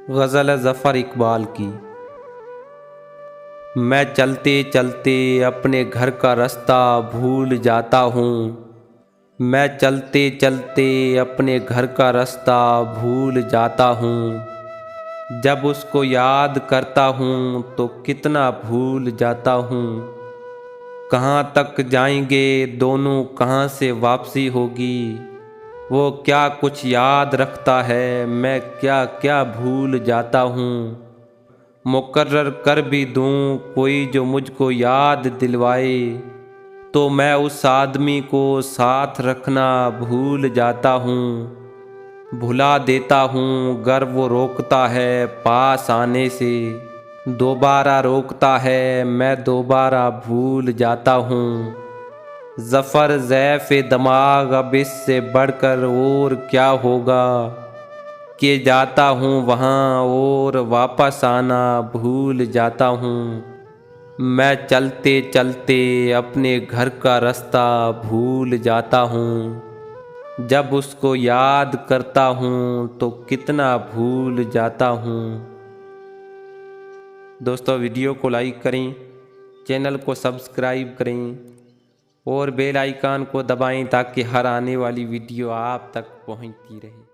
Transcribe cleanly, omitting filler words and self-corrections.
गज़ल ज़फ़र इकबाल की। मैं चलते चलते अपने घर का रास्ता भूल जाता हूँ। मैं चलते चलते अपने घर का रास्ता भूल जाता हूँ। जब उसको याद करता हूँ तो कितना भूल जाता हूँ। कहाँ तक जाएंगे दोनों, कहाँ से वापसी होगी। वो क्या कुछ याद रखता है, मैं क्या क्या भूल जाता हूँ। मुकर्रर कर भी दूँ कोई जो मुझको याद दिलवाए, तो मैं उस आदमी को साथ रखना भूल जाता हूँ। भुला देता हूँ गर वो रोकता है पास आने से, दोबारा रोकता है मैं दोबारा भूल जाता हूँ। ज़फ़र ज़ैफ़ दिमाग अब इससे बढ़कर और क्या होगा, कि जाता हूँ वहाँ और वापस आना भूल जाता हूँ। मैं चलते चलते अपने घर का रास्ता भूल जाता हूँ। जब उसको याद करता हूँ तो कितना भूल जाता हूँ। दोस्तों, वीडियो को लाइक करें, चैनल को सब्सक्राइब करें और बेल आइकन को दबाएं ताकि हर आने वाली वीडियो आप तक पहुंचती रहे।